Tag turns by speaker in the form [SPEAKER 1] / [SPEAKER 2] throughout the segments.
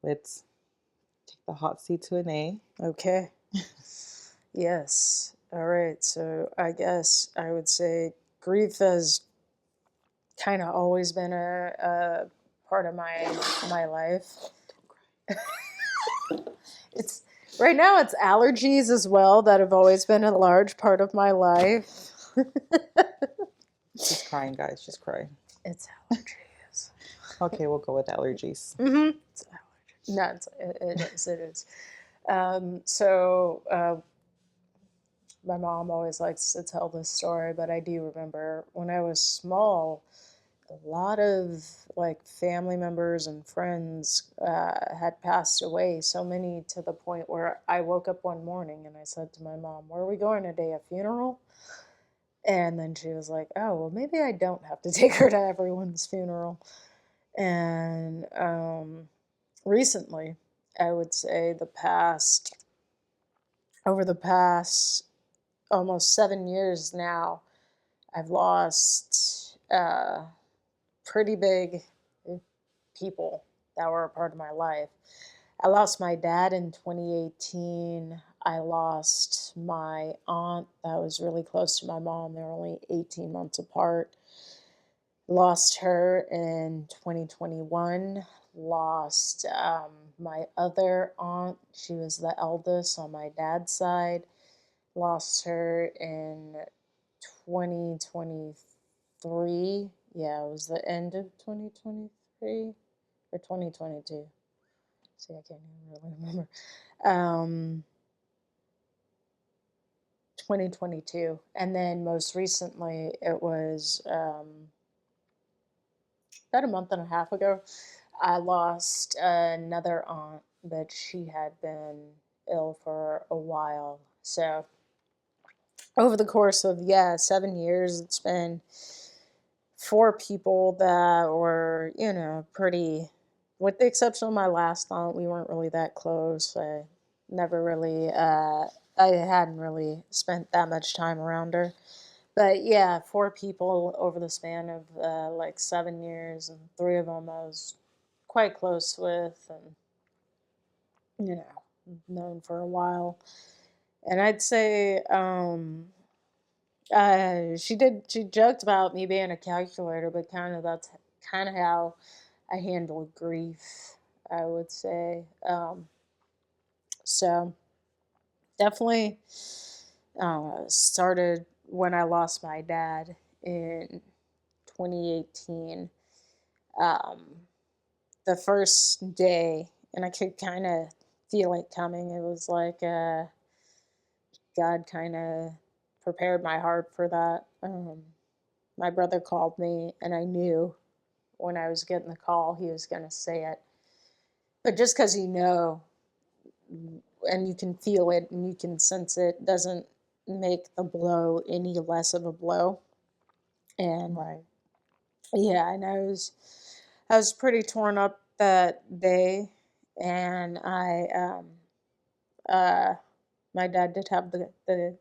[SPEAKER 1] Let's take the hot seat to Anae.
[SPEAKER 2] Okay. Yes. All right. So I guess I would say grief has kind of always been a part of my life. It's right now it's allergies as well that have always been a large part of my life.
[SPEAKER 1] She's crying, guys. She's crying.
[SPEAKER 2] It's allergies.
[SPEAKER 1] Okay, we'll go with allergies.
[SPEAKER 2] Mm-hmm. It's allergies. No, it is. So my mom always likes to tell this story, but I do remember when I was small, a lot of like family members and friends had passed away. So many to the point where I woke up one morning and I said to my mom, "Where are we going today? A funeral?" And then she was like, "Oh, well, maybe I don't have to take her to everyone's funeral." And recently, I would say over the past almost 7 years now, I've lost pretty big people that were a part of my life. I lost my dad in 2018. I lost my aunt that was really close to my mom. They were only 18 months apart. Lost her in 2021. Lost my other aunt. She was the eldest on my dad's side. Lost her in 2023. Yeah, it was the end of 2023 or 2022. See, I can't even really remember. 2022. And then most recently, it was about a month and a half ago, I lost another aunt, but she had been ill for a while. So over the course of 7 years, it's been four people that were, pretty, with the exception of my last aunt, we weren't really that close. I never really, I hadn't really spent that much time around her. But yeah, four people over the span of like 7 years, and three of them I was quite close with, and known for a while. And I'd say she joked about me being a calculator, but that's kind of how I handle grief, I would say. So definitely started when I lost my dad in 2018. Um, the first day, and I could kind of feel it coming. It was like God kind of prepared my heart for that. My brother called me, and I knew when I was getting the call he was going to say it. But just because and you can feel it and you can sense it, doesn't make the blow any less of a blow. And
[SPEAKER 1] Right.
[SPEAKER 2] yeah, and I was pretty torn up that day, and uh, my dad did have the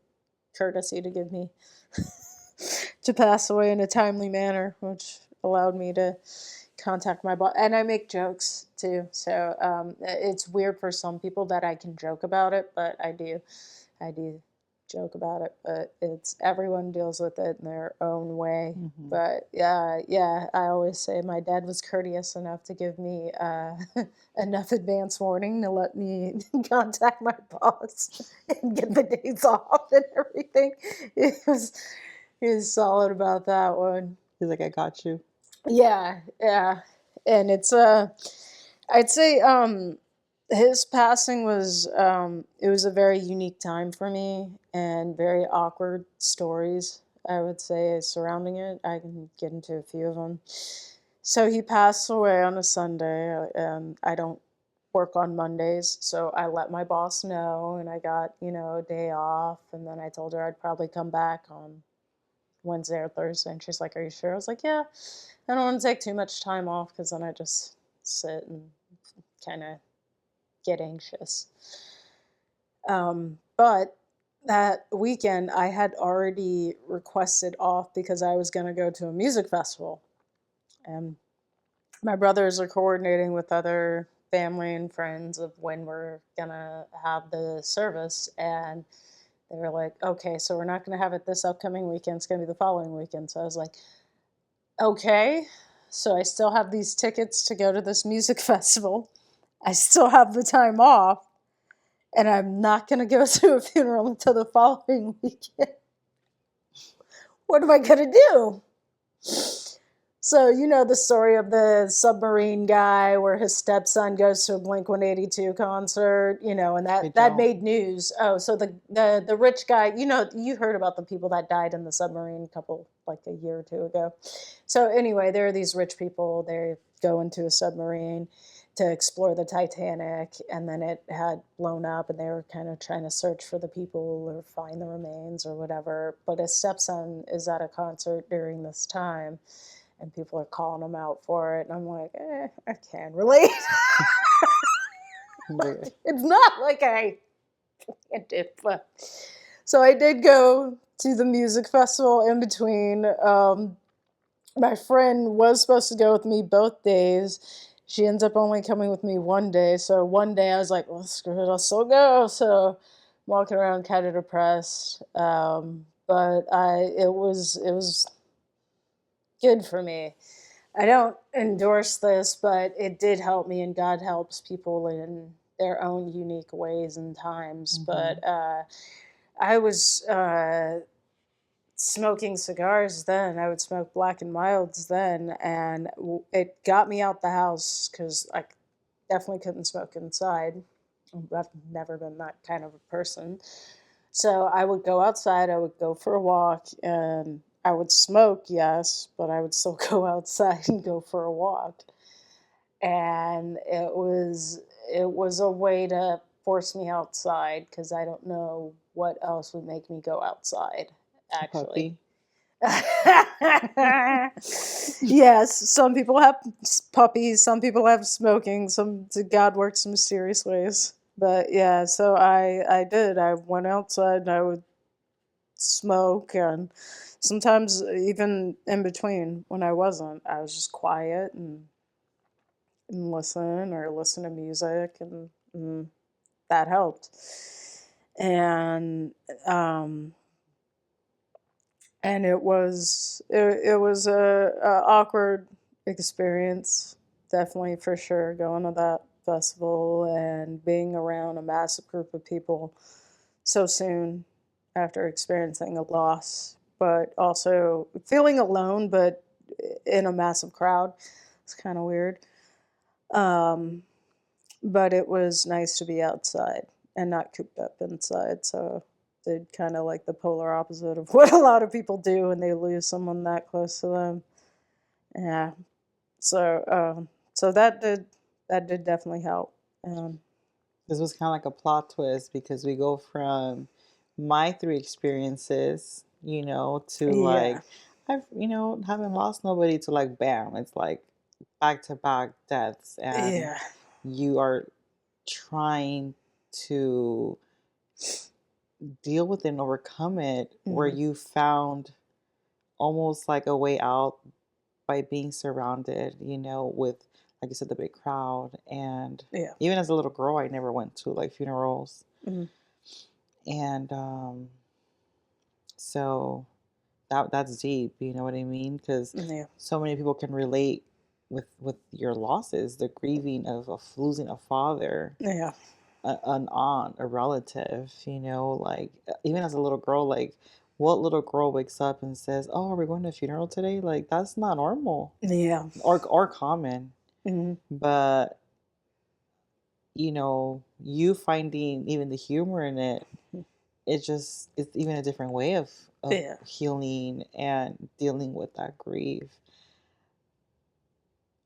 [SPEAKER 2] courtesy to give me to pass away in a timely manner, which allowed me to contact my boss. And I make jokes too, so it's weird for some people that I can joke about it, but I do joke about it. But it's everyone deals with it in their own way.
[SPEAKER 1] Mm-hmm.
[SPEAKER 2] But yeah, I always say my dad was courteous enough to give me enough advance warning to let me contact my boss and get the days off and everything. It was he was solid about that one.
[SPEAKER 1] He's like, I got you.
[SPEAKER 2] Yeah, and it's I'd say his passing was it was a very unique time for me and very awkward stories, I would say, surrounding it. I can get into a few of them. So he passed away on a Sunday, and I don't work on Mondays, so I let my boss know, and I got a day off, and then I told her I'd probably come back on Wednesday or Thursday, and she's like, "Are you sure?" I was like, "Yeah, I don't want to take too much time off because then I just sit and kind of get anxious." But that weekend, I had already requested off because I was going to go to a music festival, and my brothers are coordinating with other family and friends of when we're gonna have the service, and they were like, okay, so we're not gonna have it this upcoming weekend, it's gonna be the following weekend. So I was like, okay. So I still have these tickets to go to this music festival. I still have the time off, and I'm not gonna go to a funeral until the following weekend. What am I gonna do? So, you know the story of the submarine guy where his stepson goes to a Blink-182 concert, and
[SPEAKER 1] I
[SPEAKER 2] that
[SPEAKER 1] don't.
[SPEAKER 2] made news. Oh, so the rich guy, you heard about the people that died in the submarine like a year or two ago. So anyway, there are these rich people, they go into a submarine to explore the Titanic, and then it had blown up, and they were kind of trying to search for the people or find the remains or whatever. But his stepson is at a concert during this time, and people are calling him out for it. And I'm like, I can't relate.
[SPEAKER 1] Yeah.
[SPEAKER 2] It's not like I can't do it. But so I did go to the music festival in between. My friend was supposed to go with me both days. She ends up only coming with me one day. So one day I was like, well, screw it, I'll still go. So I'm walking around kind of depressed. But it was good for me. I don't endorse this, but it did help me, and God helps people in their own unique ways and times.
[SPEAKER 1] Hmm.
[SPEAKER 2] But I was smoking cigars then. I would smoke Black and Milds then, and it got me out the house because I definitely couldn't smoke inside. I've never been that kind of a person. So I would go outside, I would go for a walk, and I would smoke, yes, but I would still go outside and go for a walk. And it was a way to force me outside because I don't know what else would make me go outside,
[SPEAKER 1] A
[SPEAKER 2] actually.
[SPEAKER 1] puppy.
[SPEAKER 2] Yes, some people have puppies, some people have smoking, God works in mysterious ways. But yeah, so I did. I went outside and I would smoke, and sometimes even in between when I wasn't, I was just quiet and listen to music, and that helped. And um and it was a awkward experience, definitely, for sure, going to that festival and being around a massive group of people so soon after experiencing a loss, but also feeling alone, but in a massive crowd. It's kind of weird. um but it was nice to be outside and not cooped up inside. So did kind of like the polar opposite of what a lot of people do when they lose someone that close to them. Yeah. So that did definitely help. Um,
[SPEAKER 1] This was kind of like a plot twist because we go from my three experiences, to
[SPEAKER 2] yeah.
[SPEAKER 1] like, haven't lost nobody, to like, bam, it's like back to back deaths. And
[SPEAKER 2] Yeah.
[SPEAKER 1] you are trying to deal with it and overcome it, where
[SPEAKER 2] Hmm.
[SPEAKER 1] you found almost like a way out by being surrounded, with, like you said, the big crowd. And
[SPEAKER 2] Yeah.
[SPEAKER 1] even as a little girl, I never went to like funerals.
[SPEAKER 2] Hmm.
[SPEAKER 1] And so that's deep, you know what I mean? Because
[SPEAKER 2] Yeah.
[SPEAKER 1] so many people can relate with your losses, the grieving of losing a father,
[SPEAKER 2] Yeah.
[SPEAKER 1] an aunt, a relative, like, even as a little girl, like, what little girl wakes up and says, "Oh, are we going to a funeral today?" Like, that's not normal
[SPEAKER 2] Yeah.
[SPEAKER 1] or common.
[SPEAKER 2] Hmm.
[SPEAKER 1] But you finding even the humor in it, it's even a different way of
[SPEAKER 2] Yeah.
[SPEAKER 1] healing and dealing with that grief.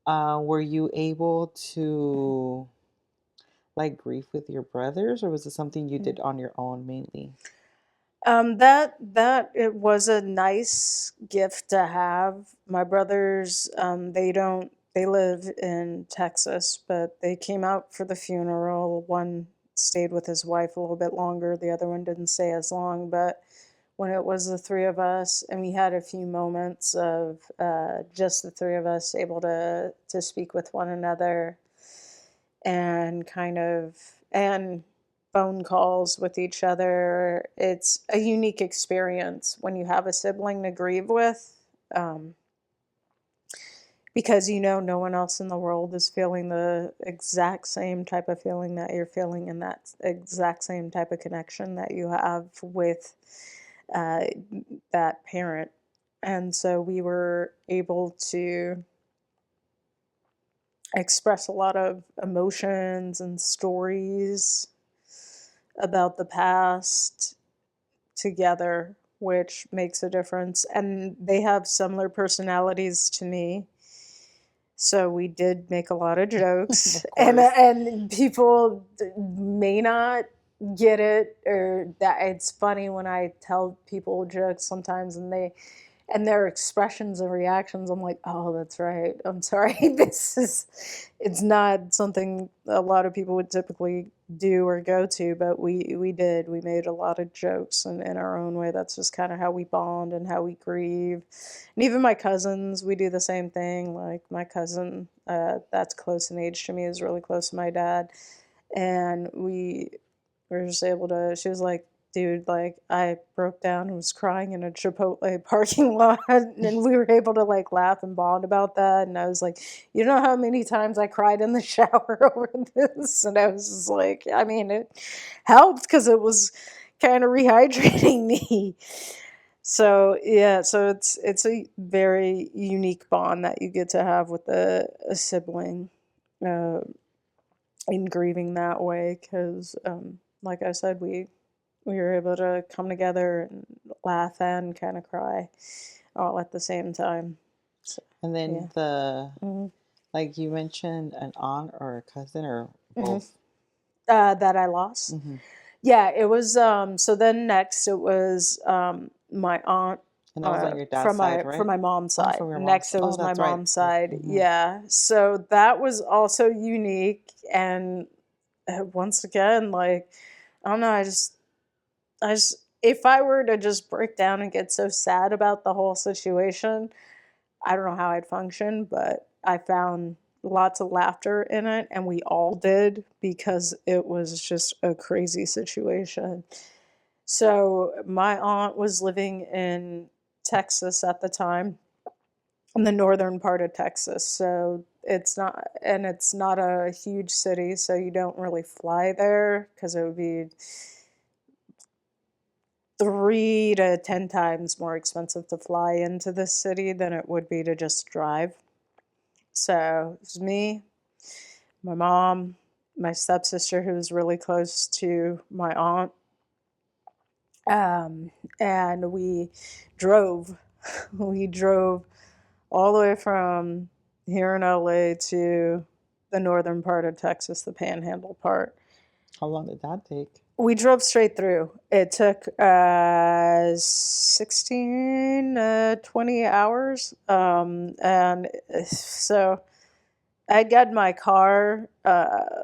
[SPEAKER 1] Were you able to like grieve with your brothers, or was it something you did on your own mainly?
[SPEAKER 2] That it was a nice gift to have. My brothers, they live in Texas, but they came out for the funeral. One stayed with his wife a little bit longer. The other one didn't stay as long. But when it was the three of us, and we had a few moments of just the three of us able to speak with one another, and and phone calls with each other. It's a unique experience when you have a sibling to grieve with. Um, because no one else in the world is feeling the exact same type of feeling that you're feeling, and that exact same type of connection that you have with uh, that parent. And so we were able to express a lot of emotions and stories about the past together, which makes a difference. And they have similar personalities to me. So we did make a lot of jokes,
[SPEAKER 1] Of course.
[SPEAKER 2] and people may not get it, or that it's funny when I tell people jokes sometimes, and their expressions and reactions. I'm like, oh, that's right. I'm sorry. It's not something a lot of people would typically do or go to, but we made a lot of jokes, and in our own way. That's just kind of how we bond and how we grieve. And even my cousins, we do the same thing. Like my cousin, that's close in age to me, is really close to my dad, and we were just able to. She was like, "Dude, like I broke down and was crying in a Chipotle parking lot," and we were able to like laugh and bond about that. And I was like, "You know how many times I cried in the shower over this?" And I was just like, I mean, it helped because it was kind of rehydrating me. So yeah, so it's a very unique bond that you get to have with a sibling, uh, in grieving that way. Because, like I said, we were able to come together and laugh and kind of cry all at the same time. So
[SPEAKER 1] And then
[SPEAKER 2] yeah. Hmm.
[SPEAKER 1] like you mentioned, an aunt or a cousin or
[SPEAKER 2] Hmm.
[SPEAKER 1] both.
[SPEAKER 2] That I lost.
[SPEAKER 1] Hmm.
[SPEAKER 2] Yeah, it was. So then next it was my aunt,
[SPEAKER 1] And that was on your dad's side,
[SPEAKER 2] from
[SPEAKER 1] right?
[SPEAKER 2] my mom's
[SPEAKER 1] Oh,
[SPEAKER 2] side.
[SPEAKER 1] from your mom's.
[SPEAKER 2] Next it
[SPEAKER 1] Oh,
[SPEAKER 2] was my
[SPEAKER 1] that's right.
[SPEAKER 2] mom's side.
[SPEAKER 1] Mm-hmm.
[SPEAKER 2] Yeah, so that was also unique. And once again, like I don't know, I just if I were to just break down and get so sad about the whole situation, I don't know how I'd function, but I found lots of laughter in it, and we all did, because it was just a crazy situation. So, my aunt was living in Texas at the time, in the northern part of Texas. So, it's not a huge city, so you don't really fly there because it would be 3 to 10 times more expensive to fly into this city than it would be to just drive. So it was me, my mom, my stepsister, who was really close to my aunt, um, and we drove. We drove all the way from here in LA to the northern part of Texas, the Panhandle part.
[SPEAKER 1] How long did that take?
[SPEAKER 2] We drove straight through. It took 16, 20 hours. And so I'd gotten my car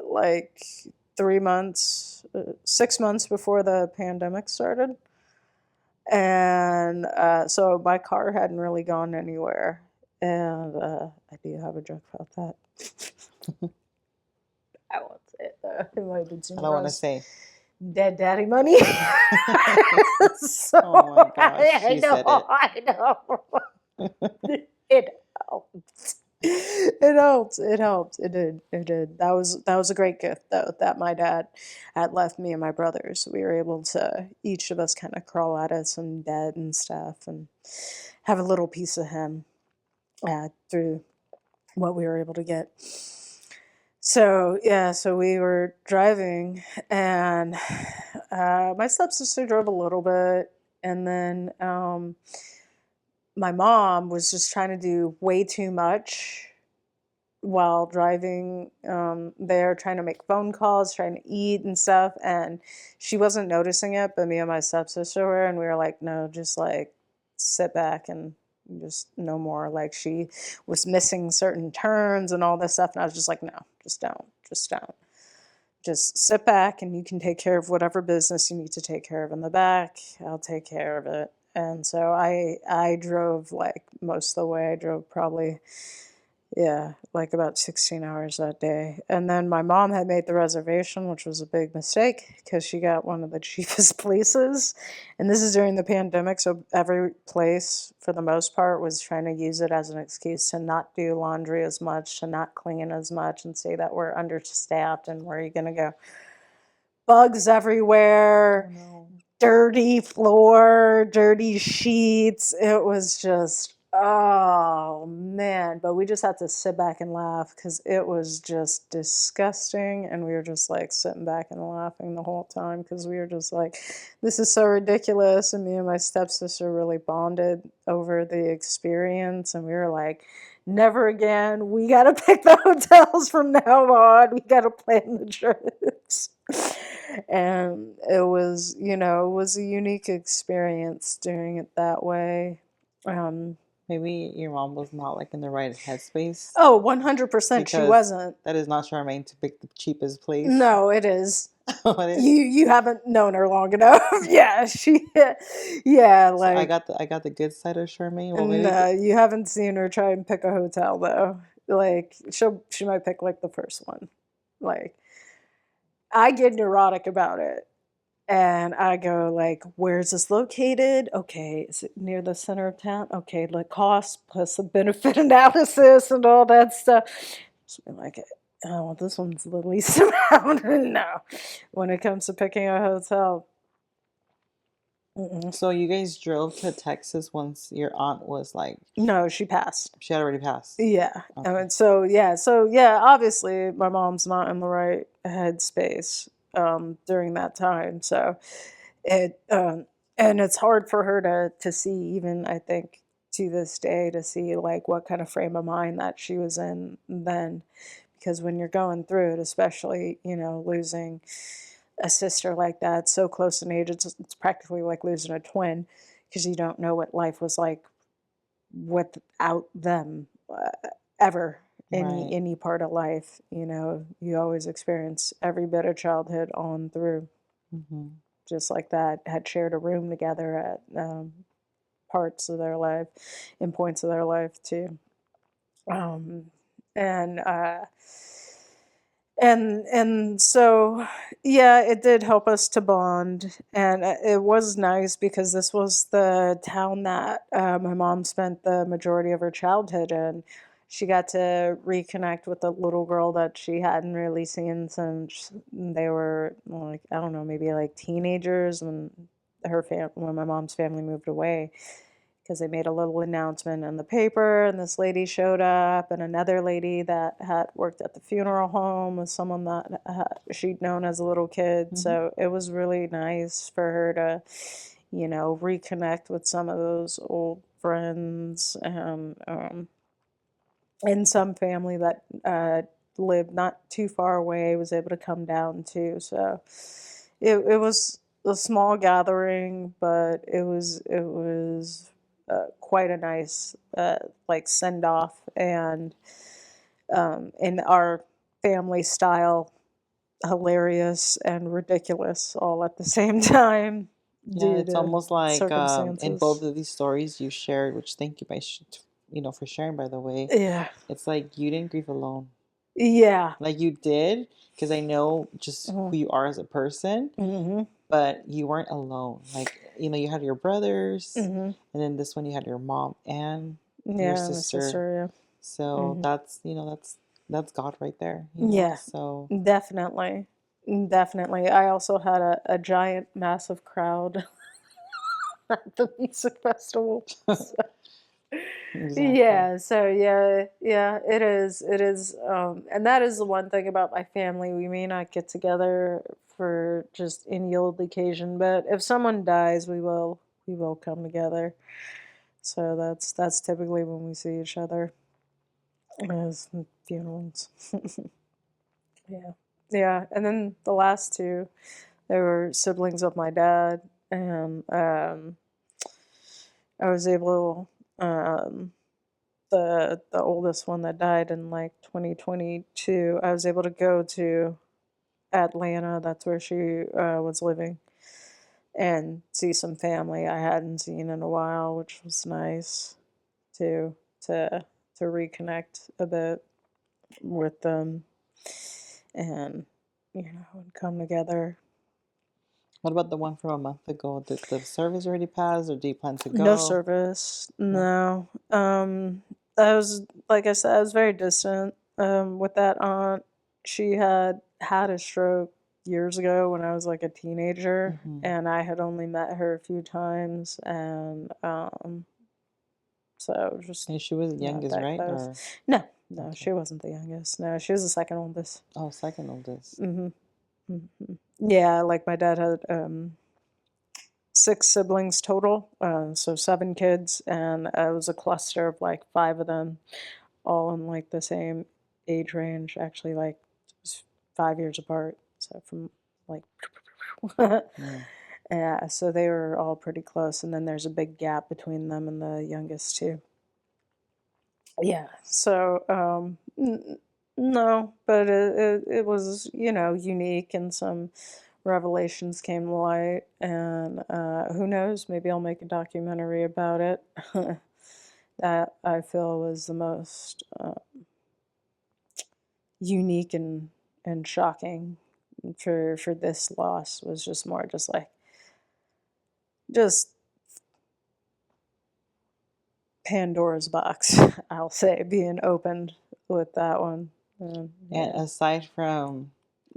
[SPEAKER 2] like 3 months, 6 months before the pandemic started. And so my car hadn't really gone anywhere. And I do have a joke about that. I won't say it though. It might be too
[SPEAKER 1] I don't want to
[SPEAKER 2] gross.
[SPEAKER 1] say.
[SPEAKER 2] Dead daddy money. So
[SPEAKER 1] Oh my gosh,
[SPEAKER 2] I
[SPEAKER 1] she
[SPEAKER 2] know,
[SPEAKER 1] said it.
[SPEAKER 2] I know. It helped. It helped. It helped. It did. It did. That was a great gift though, that my dad had left me and my brothers. We were able to, each of us, kind of crawl out of some debt and stuff, and have a little piece of him through what we were able to get. So yeah, so we were driving, and my stepsister drove a little bit, and then my mom was just trying to do way too much while driving there, trying to make phone calls, trying to eat and stuff, and she wasn't noticing it, but me and my stepsister were, and we were like, no, just like sit back and just no more. Like she was missing certain turns and all this stuff, and I was just like, no, just don't. Just sit back and you can take care of whatever business you need to take care of in the back. I'll take care of it. And so I drove like most of the way. I drove probably Yeah, like about 16 hours that day. And then my mom had made the reservation, which was a big mistake because she got one of the cheapest places. And this is during the pandemic, so every place, for the most part, was trying to use it as an excuse to not do laundry as much, to not clean as much, and say that we're understaffed and where are you going to go? Bugs
[SPEAKER 1] Oh
[SPEAKER 2] everywhere,
[SPEAKER 1] no.
[SPEAKER 2] dirty floor, dirty sheets. It was just, oh man. But we just had to sit back and laugh because it was just disgusting. And we were just like sitting back and laughing the whole time because we were just like, this is so ridiculous. And me and my stepsister really bonded over the experience. And we were like, never again. We got to pick the hotels from now on. We got to plan the trips. And it was, it was a unique experience doing it that way. Um,
[SPEAKER 1] Maybe your mom was not like in the right headspace
[SPEAKER 2] oh, 100% she
[SPEAKER 1] because
[SPEAKER 2] wasn't.
[SPEAKER 1] that is not Charmaine to pick the cheapest place.
[SPEAKER 2] No, it is.
[SPEAKER 1] Oh, it is.
[SPEAKER 2] You haven't known her long enough. Yeah, yeah,
[SPEAKER 1] So I
[SPEAKER 2] like,
[SPEAKER 1] got the good side of Charmaine. Well, maybe
[SPEAKER 2] no, you haven't seen her try and pick a hotel though. Like, she might pick like the first one. Like, I get neurotic about it. And I go like, "Where's this located? Okay, is it near the center of town? Okay, the cost plus the benefit analysis and all that stuff." Just be like, "Oh, well, this one's the least amount." No, when it comes to picking a hotel, mm-mm.
[SPEAKER 1] so. You guys drove to Texas once your aunt was like
[SPEAKER 2] No, she passed.
[SPEAKER 1] she had already passed.
[SPEAKER 2] Yeah, I
[SPEAKER 1] Okay.
[SPEAKER 2] mean, so yeah. Obviously, my mom's not in the right headspace during that time, so it and it's hard for her to see, even I think to this day, to see like what kind of frame of mind that she was in then, because when you're going through it, especially losing a sister like that so close in age, it's practically like losing a twin because you don't know what life was like without them, ever.
[SPEAKER 1] Right.
[SPEAKER 2] Any part of life, you always experience every bit of childhood on through,
[SPEAKER 1] Hmm.
[SPEAKER 2] just like that, had shared a room together at parts of their life, in points of their life too. Um, and so yeah, it did help us to bond, and it was nice because this was the town that my mom spent the majority of her childhood in. She got to reconnect with a little girl that she hadn't really seen since they were like, I don't know, maybe like teenagers when when my mom's family moved away, because they made a little announcement in the paper, and this lady showed up, and another lady that had worked at the funeral home was someone that she'd known as a little kid.
[SPEAKER 1] Hmm.
[SPEAKER 2] So it was really nice for her to reconnect with some of those old friends, and some family that lived not too far away was able to come down too. So it was a small gathering, but it was quite a nice like send off, and in our family style, hilarious and ridiculous all at the same time
[SPEAKER 1] Yeah,
[SPEAKER 2] due
[SPEAKER 1] it's
[SPEAKER 2] to
[SPEAKER 1] almost like in both
[SPEAKER 2] circumstances.
[SPEAKER 1] of these stories you shared, which thank you for sharing, by the way.
[SPEAKER 2] Yeah,
[SPEAKER 1] It's like you didn't grieve alone.
[SPEAKER 2] yeah.
[SPEAKER 1] Like you did, because I know just
[SPEAKER 2] Hmm.
[SPEAKER 1] who you are as a person,
[SPEAKER 2] Hmm.
[SPEAKER 1] but you weren't alone. Like, you had your brothers,
[SPEAKER 2] Hmm.
[SPEAKER 1] and then this one you had your mom and your
[SPEAKER 2] Yeah, my
[SPEAKER 1] sister.
[SPEAKER 2] sister. Yeah.
[SPEAKER 1] So
[SPEAKER 2] Hmm.
[SPEAKER 1] that's God right there.
[SPEAKER 2] Yeah,
[SPEAKER 1] So
[SPEAKER 2] definitely. Definitely. I also had a giant, massive crowd at the music festival. So,
[SPEAKER 1] exactly.
[SPEAKER 2] yeah, so yeah, yeah, it is. It is. And that is the one thing about my family. We may not get together for just any old occasion, but if someone dies, we will come together. So that's typically when we see each other, is funerals. Yeah. Yeah. And then the last two, they were siblings of my dad, and I was able, the oldest one that died in like 2022, I was able to go to Atlanta. That's where she was living, and see some family I hadn't seen in a while, which was nice to to to reconnect a bit with them and, and come together.
[SPEAKER 1] What about the one from a month ago? Did the service already pass, or do you plan to
[SPEAKER 2] No
[SPEAKER 1] go?
[SPEAKER 2] service.
[SPEAKER 1] No.
[SPEAKER 2] No. I was like I said, I was very distant with that aunt. She had a stroke years ago when I was like a teenager,
[SPEAKER 1] Hmm.
[SPEAKER 2] and I had only met her a few times, and so just
[SPEAKER 1] And she was the
[SPEAKER 2] not
[SPEAKER 1] youngest,
[SPEAKER 2] that
[SPEAKER 1] right?
[SPEAKER 2] close.
[SPEAKER 1] Or
[SPEAKER 2] No, no,
[SPEAKER 1] okay.
[SPEAKER 2] she wasn't the youngest. No, she was the second oldest.
[SPEAKER 1] Oh, second oldest.
[SPEAKER 2] Hmm. Yeah, like my dad had 6 siblings total, so 7 kids, and it was a cluster of like 5 of them, all in like the same age range. Actually, like just 5 years apart. So from like,
[SPEAKER 1] Mm.
[SPEAKER 2] yeah, so they were all pretty close, and then there's a big gap between them and the youngest too. Yeah. So no, but it was unique, and some revelations came to light, and who knows, maybe I'll make a documentary about it. That I feel was the most unique and shocking for this loss was just more just like just Pandora's box, I'll say, being opened with that one.
[SPEAKER 1] And
[SPEAKER 2] Yeah,
[SPEAKER 1] aside from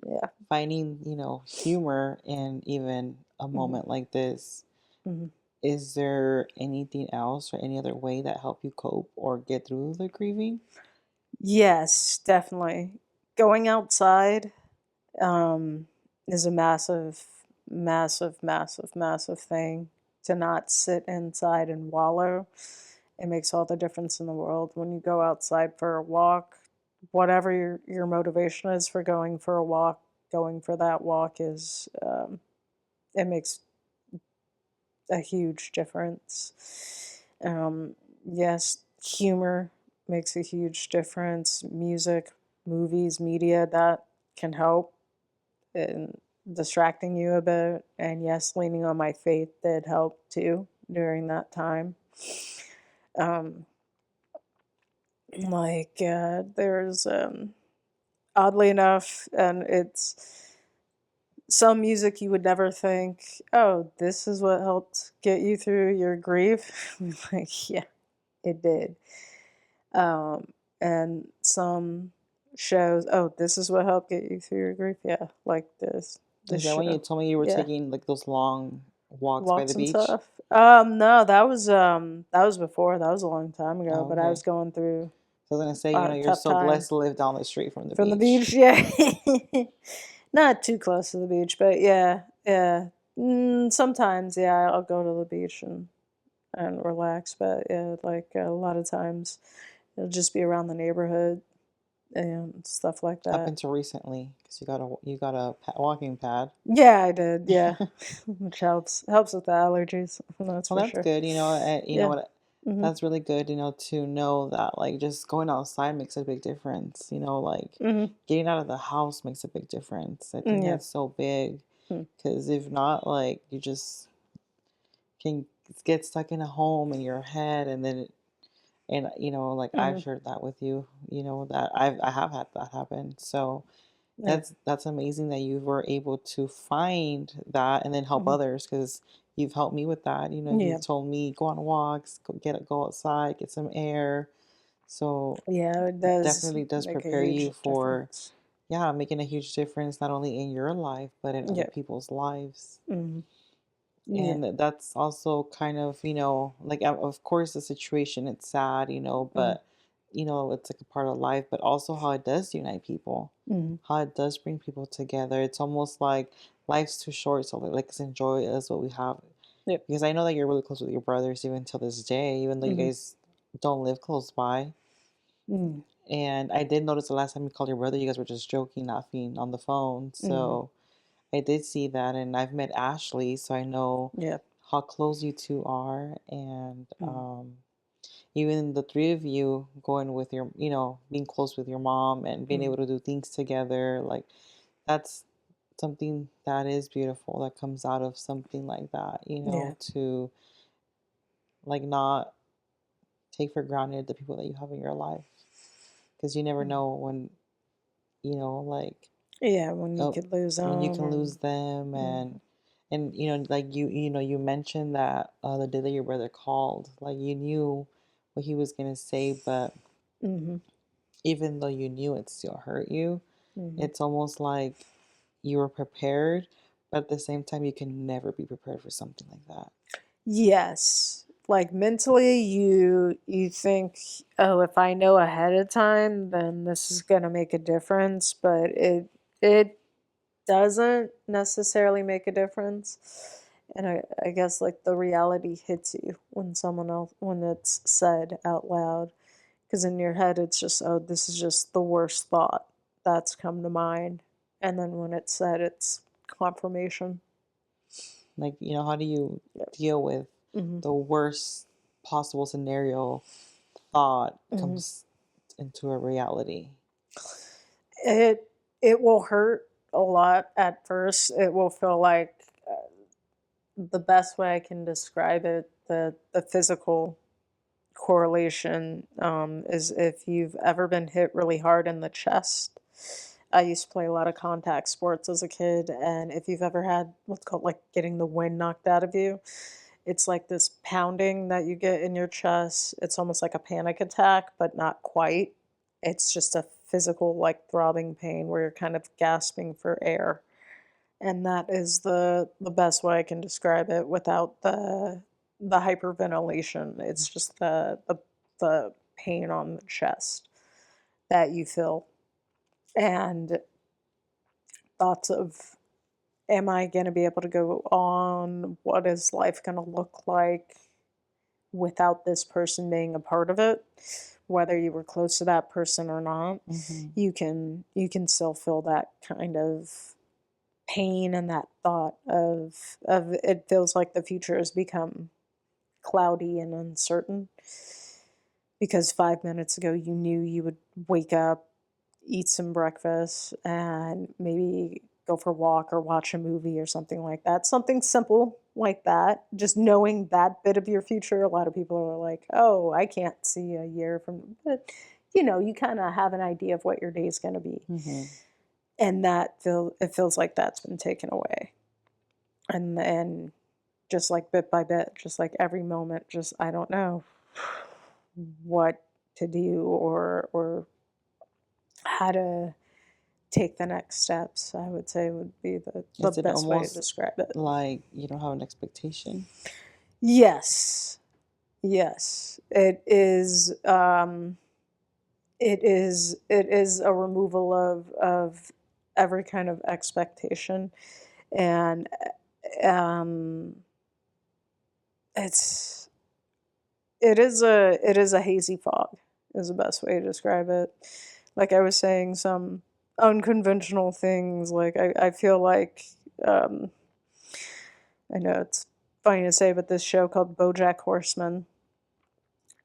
[SPEAKER 2] yeah.
[SPEAKER 1] finding, humor in even a
[SPEAKER 2] Hmm.
[SPEAKER 1] moment like this,
[SPEAKER 2] Hmm.
[SPEAKER 1] is there anything else or any other way that help you cope or get through the grieving?
[SPEAKER 2] Yes, definitely. Going outside um, is a massive, massive, massive, massive thing. To not sit inside and wallow, it makes all the difference in the world. When you go outside for a walk, whatever your motivation is for going for a walk, going for that walk is it makes a huge difference. Yes, humor makes a huge difference. Music, movies, media that can help in distracting you a bit. And yes, leaning on my faith did help too during that time. Um, there's oddly enough, and it's some music you would never think, oh, this is what helped get you through your grief. Like, yeah, it did. Um, and some shows, oh, this is what helped get you through your grief. Yeah, like this
[SPEAKER 1] Is that when you
[SPEAKER 2] show.
[SPEAKER 1] told me you were
[SPEAKER 2] Yeah,
[SPEAKER 1] taking like those long walks by the
[SPEAKER 2] walks and
[SPEAKER 1] beach?
[SPEAKER 2] stuff. No, that was before. That was a long time ago.
[SPEAKER 1] Oh,
[SPEAKER 2] But I
[SPEAKER 1] okay.
[SPEAKER 2] was going through
[SPEAKER 1] So I was gonna say,
[SPEAKER 2] a
[SPEAKER 1] you're
[SPEAKER 2] tough
[SPEAKER 1] so
[SPEAKER 2] time
[SPEAKER 1] blessed to live down the street from the
[SPEAKER 2] from the
[SPEAKER 1] beach.
[SPEAKER 2] beach. Yeah, not too close to the beach, but yeah, yeah. Sometimes, yeah, I'll go to the beach and relax. But yeah, like a lot of times, it'll just be around the neighborhood and stuff like
[SPEAKER 1] Up
[SPEAKER 2] that.
[SPEAKER 1] until recently, because you got a walking pad.
[SPEAKER 2] Yeah, I did. Yeah, which helps with the allergies. That's
[SPEAKER 1] Well,
[SPEAKER 2] for
[SPEAKER 1] that's
[SPEAKER 2] sure.
[SPEAKER 1] good. You know
[SPEAKER 2] Yeah.
[SPEAKER 1] what?
[SPEAKER 2] Mhm.
[SPEAKER 1] That's really good. To know that like just going outside makes a big difference. Like
[SPEAKER 2] Mhm.
[SPEAKER 1] getting out of the house makes a big difference. I think
[SPEAKER 2] Yeah.
[SPEAKER 1] that's so big
[SPEAKER 2] Mm.
[SPEAKER 1] because if not, like you just can get stuck in a home in your head, and then and like I've
[SPEAKER 2] Mhm.
[SPEAKER 1] shared that with you. That I have had that happen. So
[SPEAKER 2] Yeah.
[SPEAKER 1] that's amazing that you were able to find that and then help
[SPEAKER 2] Mhm.
[SPEAKER 1] others because you've helped me with that.
[SPEAKER 2] Yeah.
[SPEAKER 1] You've told me go on walks, go outside, get some air. So
[SPEAKER 2] Yeah, it
[SPEAKER 1] it
[SPEAKER 2] does
[SPEAKER 1] definitely does
[SPEAKER 2] make a
[SPEAKER 1] prepare
[SPEAKER 2] huge
[SPEAKER 1] you for,
[SPEAKER 2] difference.
[SPEAKER 1] yeah, making a huge difference not only in your life but in other
[SPEAKER 2] Yeah.
[SPEAKER 1] people's lives.
[SPEAKER 2] Mhm. Yeah.
[SPEAKER 1] And that's also kind of, like, of course, the situation, it's sad,
[SPEAKER 2] Mhm.
[SPEAKER 1] but, it's like a part of life, but also how it does unite people,
[SPEAKER 2] Mhm.
[SPEAKER 1] how it does bring people together. It's almost like life's too short, so like, let's enjoy it as what we have.
[SPEAKER 2] Yep.
[SPEAKER 1] Because I know that you're really close with your brothers even till this day, even though you
[SPEAKER 2] Mhm.
[SPEAKER 1] guys don't live close by.
[SPEAKER 2] Mhm.
[SPEAKER 1] And I did notice the last time you called your brother, you guys were just joking, laughing on the phone.
[SPEAKER 2] Mhm.
[SPEAKER 1] So I did see that, and I've met Ashley, so I know
[SPEAKER 2] Yeah.
[SPEAKER 1] how close you two are, and
[SPEAKER 2] Mhm.
[SPEAKER 1] even the three of you going with your, being close with your mom and being
[SPEAKER 2] Mhm.
[SPEAKER 1] able to do things together, like that's something that is beautiful that comes out of something like that,
[SPEAKER 2] Yeah.
[SPEAKER 1] to like not take for granted the people that you have in your life, because you never
[SPEAKER 2] Mm.
[SPEAKER 1] know when, like,
[SPEAKER 2] Yeah, when you
[SPEAKER 1] oh,
[SPEAKER 2] could lose
[SPEAKER 1] when you
[SPEAKER 2] them
[SPEAKER 1] can
[SPEAKER 2] or
[SPEAKER 1] lose them.
[SPEAKER 2] mhm,
[SPEAKER 1] And like, you mentioned that the day that your brother called, like, you knew what he was gonna say, but
[SPEAKER 2] mhm,
[SPEAKER 1] even though you knew, it still hurt you.
[SPEAKER 2] mhm.
[SPEAKER 1] It's almost like you were prepared, but at the same time, you can never be prepared for something like that.
[SPEAKER 2] Yes. Like mentally you think, "Oh, if I know ahead of time, then this is gonna make a difference," but it doesn't necessarily make a difference. And I guess like the reality hits you when someone else when it's said out loud. Because in your head it's just, oh, this is just the worst thought that's come to mind. And then when it's said, it's confirmation.
[SPEAKER 1] Like, how do you
[SPEAKER 2] Yep.
[SPEAKER 1] deal with
[SPEAKER 2] Hmm.
[SPEAKER 1] the worst possible scenario thought
[SPEAKER 2] Hmm.
[SPEAKER 1] comes into a reality?
[SPEAKER 2] It will hurt a lot at first. It will feel like the best way I can describe it, the physical correlation is if you've ever been hit really hard in the chest. I used to play a lot of contact sports as a kid, and if you've ever had what's called like getting the wind knocked out of you, it's like this pounding that you get in your chest. It's almost like a panic attack, but not quite. It's just a physical, like throbbing pain where you're kind of gasping for air. And that is the best way I can describe it without the hyperventilation. It's just the pain on the chest that you feel. And thoughts of, am I going to be able to go on? What is life going to look like without this person being a part of it? Whether you were close to that person or not,
[SPEAKER 1] Hmm.
[SPEAKER 2] you can still feel that kind of pain and that thought of it feels like the future has become cloudy and uncertain because 5 minutes ago you knew you would wake up, eat some breakfast, and maybe go for a walk or watch a movie or something like that. Something simple like that. Just knowing that bit of your future. A lot of people are like, "Oh, I can't see a year from," but you kind of have an idea of what your day is going to be,
[SPEAKER 1] Hmm.
[SPEAKER 2] and it feels like that's been taken away, and then just like bit by bit, just like every moment, just I don't know what to do or how to take the next steps, I would say would be the
[SPEAKER 1] Is it
[SPEAKER 2] best way to
[SPEAKER 1] almost
[SPEAKER 2] describe it.
[SPEAKER 1] like you don't have an expectation?
[SPEAKER 2] Yes. Yes. It is a removal of every kind of expectation. And um it's it is a hazy fog is the best way to describe it. Like I was saying, some unconventional things. Like I feel like um, I know it's funny to say, but this show called BoJack Horseman.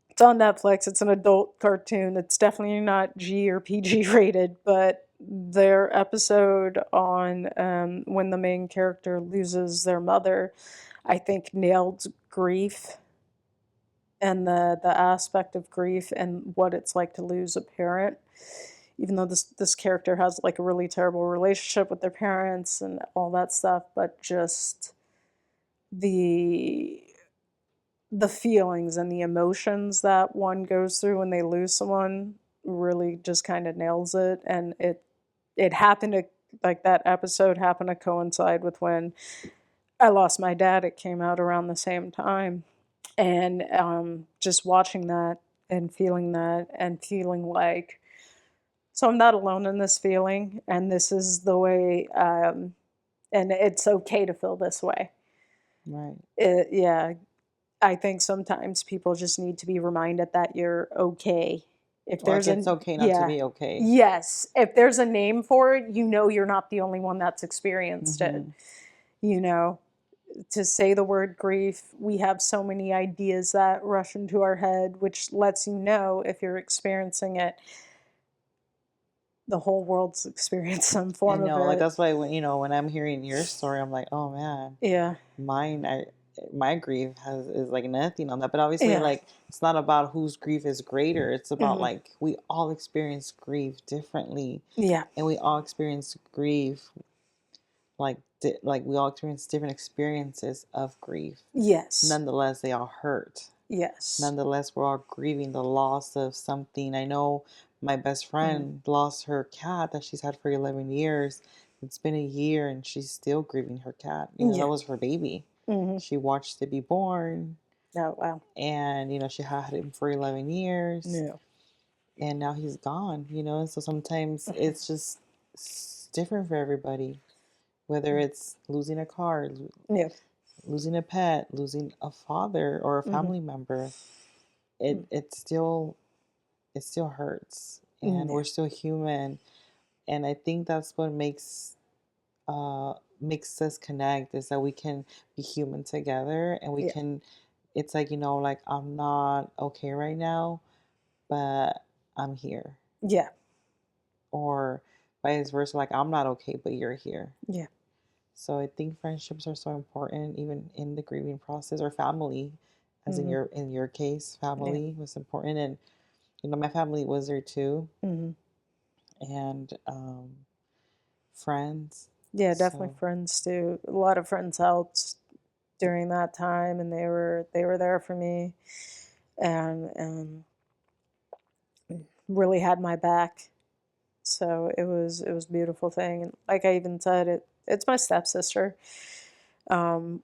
[SPEAKER 2] It's on Netflix. It's an adult cartoon. It's definitely not G or PG rated, but their episode on when the main character loses their mother, I think nailed grief and the aspect of grief and what it's like to lose a parent, even though this character has like a really terrible relationship with their parents and all that stuff, but just the the feelings and the emotions that one goes through when they lose someone really just kind of nails it. And it happened to, like, that episode happened to coincide with when I lost my dad. It came out around the same time. And, just watching that and feeling like, so I'm not alone in this feeling, and this is the way, and it's okay to feel this way.
[SPEAKER 1] Right.
[SPEAKER 2] Yeah, I think sometimes people just need to be reminded that you're okay. If
[SPEAKER 1] Like,
[SPEAKER 2] there's
[SPEAKER 1] it's
[SPEAKER 2] an
[SPEAKER 1] okay not to
[SPEAKER 2] Yeah.
[SPEAKER 1] be okay.
[SPEAKER 2] Yes, if there's a name for it, you're not the only one that's experienced it,
[SPEAKER 1] Hmm.
[SPEAKER 2] you know? To say the word grief, we have so many ideas that rush into our head, which lets you know if you're experiencing it, the whole world's experienced some
[SPEAKER 1] I
[SPEAKER 2] form of
[SPEAKER 1] know, like,
[SPEAKER 2] it.
[SPEAKER 1] that's why when I'm hearing your story, I'm like, oh man,
[SPEAKER 2] Yeah.
[SPEAKER 1] mine. my grief is like nothing on that. But obviously,
[SPEAKER 2] Yeah.
[SPEAKER 1] like it's not about whose grief is greater. It's about
[SPEAKER 2] Mhm.
[SPEAKER 1] like we all experience grief differently,
[SPEAKER 2] Yeah.
[SPEAKER 1] and we all experience grief like we all experience different experiences of grief.
[SPEAKER 2] Yes.
[SPEAKER 1] Nonetheless, they all hurt.
[SPEAKER 2] Yes.
[SPEAKER 1] Nonetheless, we're all grieving the loss of something. I know my best
[SPEAKER 2] Mhm.
[SPEAKER 1] friend lost her cat that she's had for 11 years. It's been a year and she's still grieving her cat. That
[SPEAKER 2] Yeah.
[SPEAKER 1] was her baby.
[SPEAKER 2] Mhm.
[SPEAKER 1] She watched it be born
[SPEAKER 2] Oh, wow.
[SPEAKER 1] and, she had him for 11 years
[SPEAKER 2] Yeah.
[SPEAKER 1] and now he's gone, and so sometimes it's just different for everybody, whether it's losing a car,
[SPEAKER 2] Yeah.
[SPEAKER 1] losing a pet, losing a father or a
[SPEAKER 2] Mhm.
[SPEAKER 1] family member. It still hurts and
[SPEAKER 2] Yeah.
[SPEAKER 1] we're still human, and I think that's what makes us connect is that we can be human together and we
[SPEAKER 2] Yeah.
[SPEAKER 1] can it's like like I'm not okay right now, but I'm here,
[SPEAKER 2] Yeah.
[SPEAKER 1] or vice versa, like I'm not okay but you're here.
[SPEAKER 2] Yeah.
[SPEAKER 1] So I think friendships are so important even in the grieving process, or family, as in
[SPEAKER 2] Mhm.
[SPEAKER 1] your case
[SPEAKER 2] Yeah.
[SPEAKER 1] family was important, and my family was there too,
[SPEAKER 2] Mhm.
[SPEAKER 1] and friends.
[SPEAKER 2] Yeah, definitely
[SPEAKER 1] So
[SPEAKER 2] friends too. A lot of friends helped during that time, and they were there for me, and really had my back. So it was a beautiful thing. And like I even said, it's my stepsister.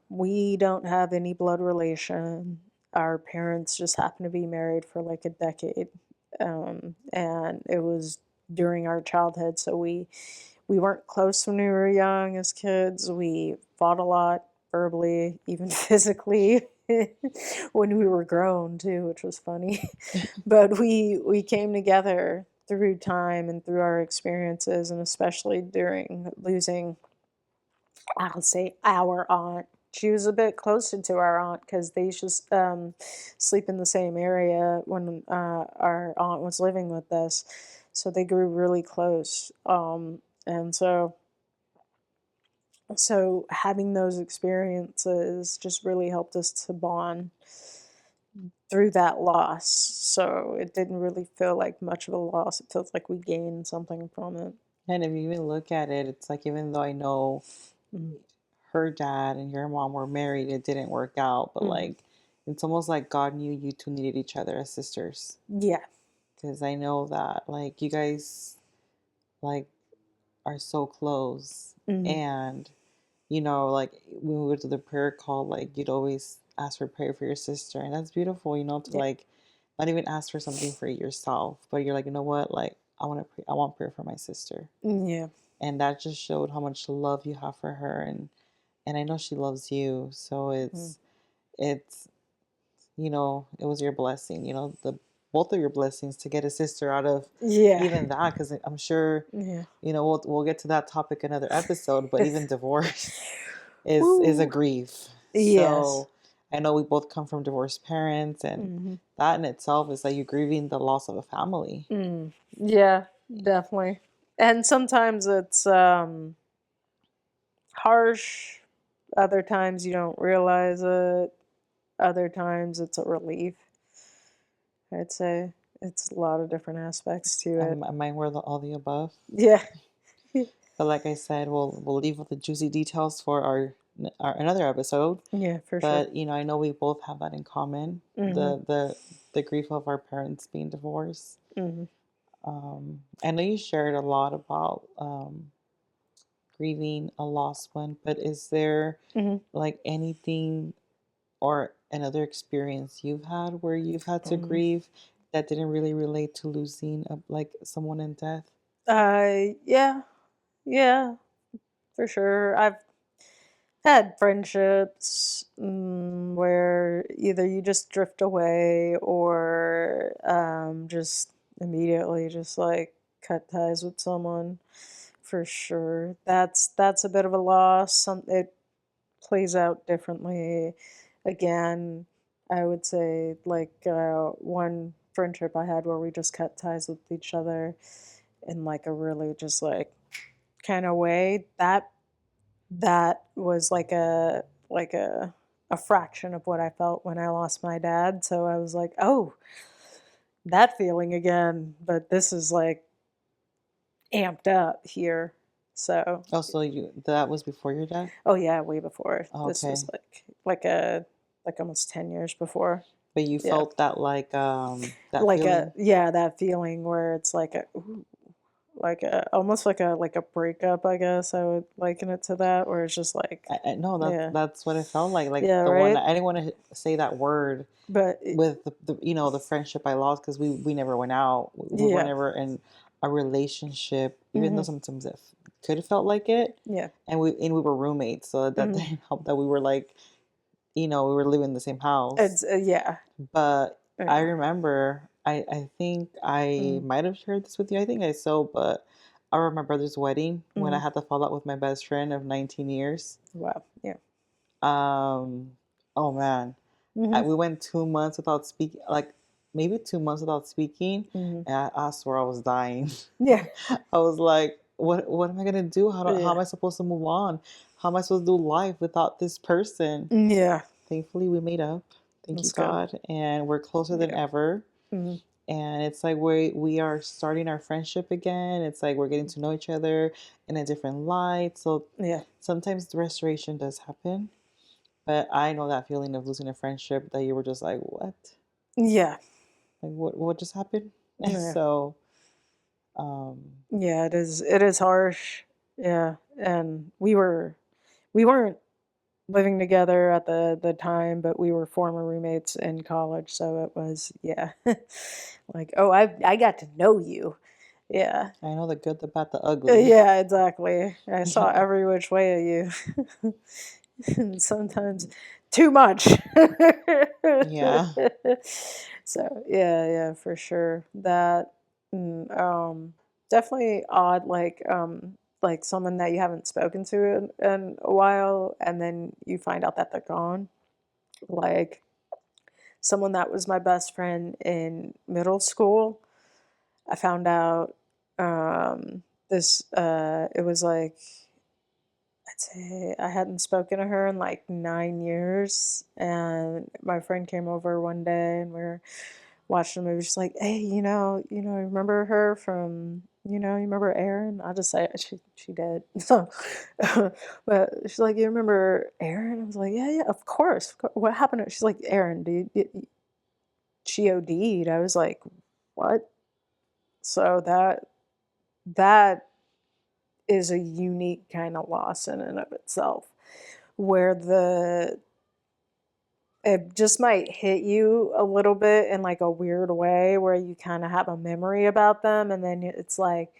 [SPEAKER 2] We don't have any blood relation. Our parents just happened to be married for like a decade, and it was during our childhood. So we weren't close when we were young as kids. We fought a lot verbally, even physically, when we were grown too, which was funny. But we came together through time and through our experiences, and especially during losing, I'll say, our aunt. She was a bit closer to our aunt because they used to sleep in the same area when our aunt was living with us. So they grew really close. And so having those experiences just really helped us to bond through that loss. So it didn't really feel like much of a loss. It feels like we gained something from it.
[SPEAKER 1] and if you even look at it, it's like even though I know
[SPEAKER 2] Mhm.
[SPEAKER 1] her dad and your mom were married, it didn't work out, but
[SPEAKER 2] Mhm.
[SPEAKER 1] like it's almost like God knew you two needed each other as sisters,
[SPEAKER 2] Yeah.
[SPEAKER 1] because I know that like you guys like are so close,
[SPEAKER 2] Mhm.
[SPEAKER 1] and like when we went to the prayer call, like you'd always ask for prayer for your sister, and that's beautiful, to
[SPEAKER 2] Yeah.
[SPEAKER 1] like not even ask for something for yourself, but you're like, you know what, like I want prayer for my sister,
[SPEAKER 2] Yeah.
[SPEAKER 1] and that just showed how much love you have for her, and I know she loves you, so
[SPEAKER 2] Mm.
[SPEAKER 1] it's it was your blessing, the both of your blessings to get a sister out of
[SPEAKER 2] Yeah.
[SPEAKER 1] even that, because I'm sure
[SPEAKER 2] Yeah.
[SPEAKER 1] we'll get to that topic another episode, but even divorce is a
[SPEAKER 2] Woo.
[SPEAKER 1] grief.
[SPEAKER 2] Yes.
[SPEAKER 1] So I know we both come from divorced parents, and
[SPEAKER 2] Mhm.
[SPEAKER 1] that in itself is like you grieving the loss of a family.
[SPEAKER 2] Mm. Yeah, definitely. And sometimes it's harsh, other times you don't realize it, other times it's a relief. I'd say it's a lot of different aspects to it.
[SPEAKER 1] Am I were all the above?
[SPEAKER 2] Yeah.
[SPEAKER 1] But like I said, we'll leave all the juicy details for our another episode.
[SPEAKER 2] Yeah, for sure.
[SPEAKER 1] But I know we both have that in common,
[SPEAKER 2] Mhm.
[SPEAKER 1] the grief of our parents being divorced.
[SPEAKER 2] Mhm.
[SPEAKER 1] I know you shared a lot about grieving a lost one, but is there
[SPEAKER 2] Mhm.
[SPEAKER 1] like anything or another experience you've had where you've had to
[SPEAKER 2] Um,
[SPEAKER 1] grieve that didn't really relate to losing like someone in death?
[SPEAKER 2] yeah, yeah, for sure. I've had friendships where either you just drift away or just immediately just like cut ties with someone. For sure, that's a bit of a loss. It plays out differently. Again, I would say like one friendship I had where we just cut ties with each other in like a really just like kind of way. That was like a a fraction of what I felt when I lost my dad. So I was like, oh, that feeling again. But this is like amped up here. So,
[SPEAKER 1] Oh, so that was before your dad?
[SPEAKER 2] oh yeah, way before. This was
[SPEAKER 1] Okay.
[SPEAKER 2] like almost 10 years before.
[SPEAKER 1] But you
[SPEAKER 2] Yeah.
[SPEAKER 1] felt that feeling?
[SPEAKER 2] That feeling where it's like a ooh, like a almost like a breakup, I guess I would liken it to that, where it's just like,
[SPEAKER 1] I know
[SPEAKER 2] yeah.
[SPEAKER 1] that's what it felt like
[SPEAKER 2] Yeah,
[SPEAKER 1] the one
[SPEAKER 2] right?
[SPEAKER 1] I didn't want to say that word
[SPEAKER 2] But it,
[SPEAKER 1] with the friendship I lost because we never went out. We were
[SPEAKER 2] yeah.
[SPEAKER 1] never in a relationship, even though
[SPEAKER 2] Mhm.
[SPEAKER 1] sometimes it could have felt like it.
[SPEAKER 2] Yeah.
[SPEAKER 1] And we were roommates, so that
[SPEAKER 2] Mhm.
[SPEAKER 1] didn't help that we were like, we were living in the same house.
[SPEAKER 2] It's yeah.
[SPEAKER 1] But I
[SPEAKER 2] Yeah.
[SPEAKER 1] remember, I think I
[SPEAKER 2] Mhm.
[SPEAKER 1] might have shared this with you. I think I so, but I remember my brother's wedding when I
[SPEAKER 2] Mhm.
[SPEAKER 1] had to fall out with my best friend of 19 years.
[SPEAKER 2] Wow. Yeah.
[SPEAKER 1] Um, oh man,
[SPEAKER 2] Mhm.
[SPEAKER 1] we went 2 months without speaking, like maybe 2 months without speaking,
[SPEAKER 2] Mhm.
[SPEAKER 1] and I swear I was dying.
[SPEAKER 2] Yeah.
[SPEAKER 1] I was like, what am I gonna do? How am
[SPEAKER 2] Yeah.
[SPEAKER 1] I supposed to move on? How am I supposed to do life without this person?
[SPEAKER 2] Yeah.
[SPEAKER 1] Thankfully, we made up. Thank you,
[SPEAKER 2] That's good.
[SPEAKER 1] God, and we're closer than
[SPEAKER 2] Yeah.
[SPEAKER 1] ever.
[SPEAKER 2] Mhm.
[SPEAKER 1] And it's like we are starting our friendship again. It's like we're getting to know each other in a different light. So
[SPEAKER 2] Yeah.
[SPEAKER 1] sometimes the restoration does happen, but I know that feeling of losing a friendship that you were just like, what?
[SPEAKER 2] Yeah.
[SPEAKER 1] Like what just happened? And
[SPEAKER 2] Yeah.
[SPEAKER 1] so, um,
[SPEAKER 2] Yeah, it is harsh. Yeah. And we weren't living together at the time, but we were former roommates in college, so it was yeah. Like, "Oh, I got to know you." Yeah.
[SPEAKER 1] I know the good, the bad, the ugly.
[SPEAKER 2] Yeah, exactly. I saw
[SPEAKER 1] Yeah.
[SPEAKER 2] every which way of you. And sometimes too much.
[SPEAKER 1] Yeah.
[SPEAKER 2] So, yeah, yeah, for sure. That, definitely odd, like someone that you haven't spoken to in a while, and then you find out that they're gone. Like someone that was my best friend in middle school, I found out it was like I'd say I hadn't spoken to her in like 9 years, and my friend came over one day and we were watching a movie. She's like, "Hey, remember her from, you remember Erin?" I'll just say it, she did. So, but she's like, "You remember Erin?" I was like, "Yeah, yeah, of course. What happened?" She's like, "Erin, dude, she OD'd." I was like, "What?" So that is a unique kind of loss in and of itself, where the it just might hit you a little bit in like a weird way where you kind of have a memory about them, and then it's like